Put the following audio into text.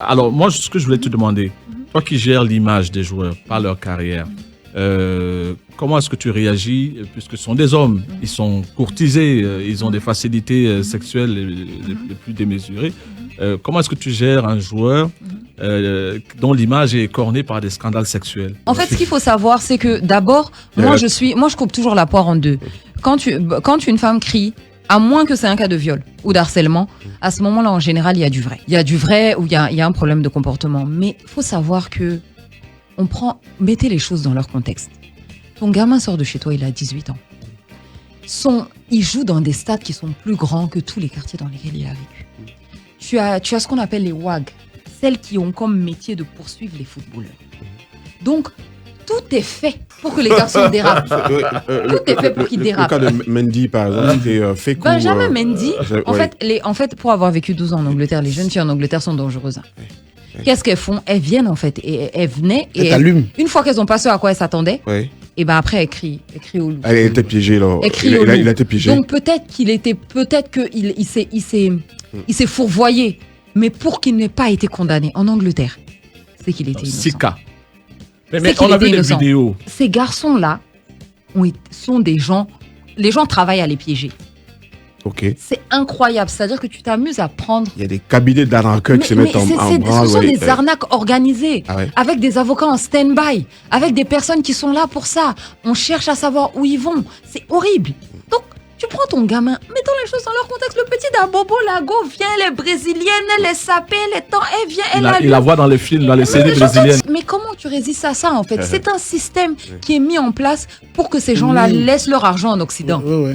Alors, moi, ce que je voulais te demander, toi qui gères l'image des joueurs par leur carrière, comment est-ce que tu réagis, puisque ce sont des hommes, ils sont courtisés, ils ont des facilités sexuelles les plus démesurées. Comment est-ce que tu gères un joueur dont l'image est cornée par des scandales sexuels? En fait, ce qu'il faut savoir, c'est que d'abord, moi je coupe toujours la poire en deux. Quand une femme crie, à moins que c'est un cas de viol ou d'harcèlement, à ce moment-là, en général, il y a du vrai. Il y a du vrai ou il y a un problème de comportement. Mais il faut savoir que mettez les choses dans leur contexte. Ton gamin sort de chez toi, il a 18 ans. Il joue dans des stades qui sont plus grands que tous les quartiers dans lesquels il a vécu. Tu as ce qu'on appelle les WAG, celles qui ont comme métier de poursuivre les footballeurs. Donc, tout est fait pour que les garçons dérapent. Tout est fait pour qu'ils dérapent. Le cas de Mendy, par exemple, c'était fait coup. Benjamin Mendy, en fait, pour avoir vécu 12 ans en Angleterre, les jeunes filles en Angleterre sont dangereuses. Qu'est-ce qu'elles font? Elles viennent en fait, et elles venaient, et une fois qu'elles ont passé à quoi elles s'attendaient, et ben après elles crient au loup. Elle était piégée là. Il a été piégé. Donc peut-être qu'il s'est fourvoyé, mais pour qu'il n'ait pas été condamné en Angleterre, c'est qu'il était innocent. 6 cas. Mais on a vu des vidéos. Ces garçons-là sont des gens, les gens travaillent à les piéger. Okay. C'est incroyable, c'est-à-dire que tu t'amuses à prendre... Il y a des cabinets d'arnaqueurs qui se mettent en branle. Ce sont des arnaques organisées, avec des avocats en stand-by, avec des personnes qui sont là pour ça. On cherche à savoir où ils vont. C'est horrible. Donc, tu prends ton gamin, mettons les choses dans leur contexte. Le petit d'Abobo Lago vient, les brésiliennes, les sapés, les temps, elle vient, il la voit dans les films, dans les séries brésiliennes. Mais comment tu résistes à ça, en fait? C'est un système qui est mis en place pour que ces gens-là laissent leur argent en Occident.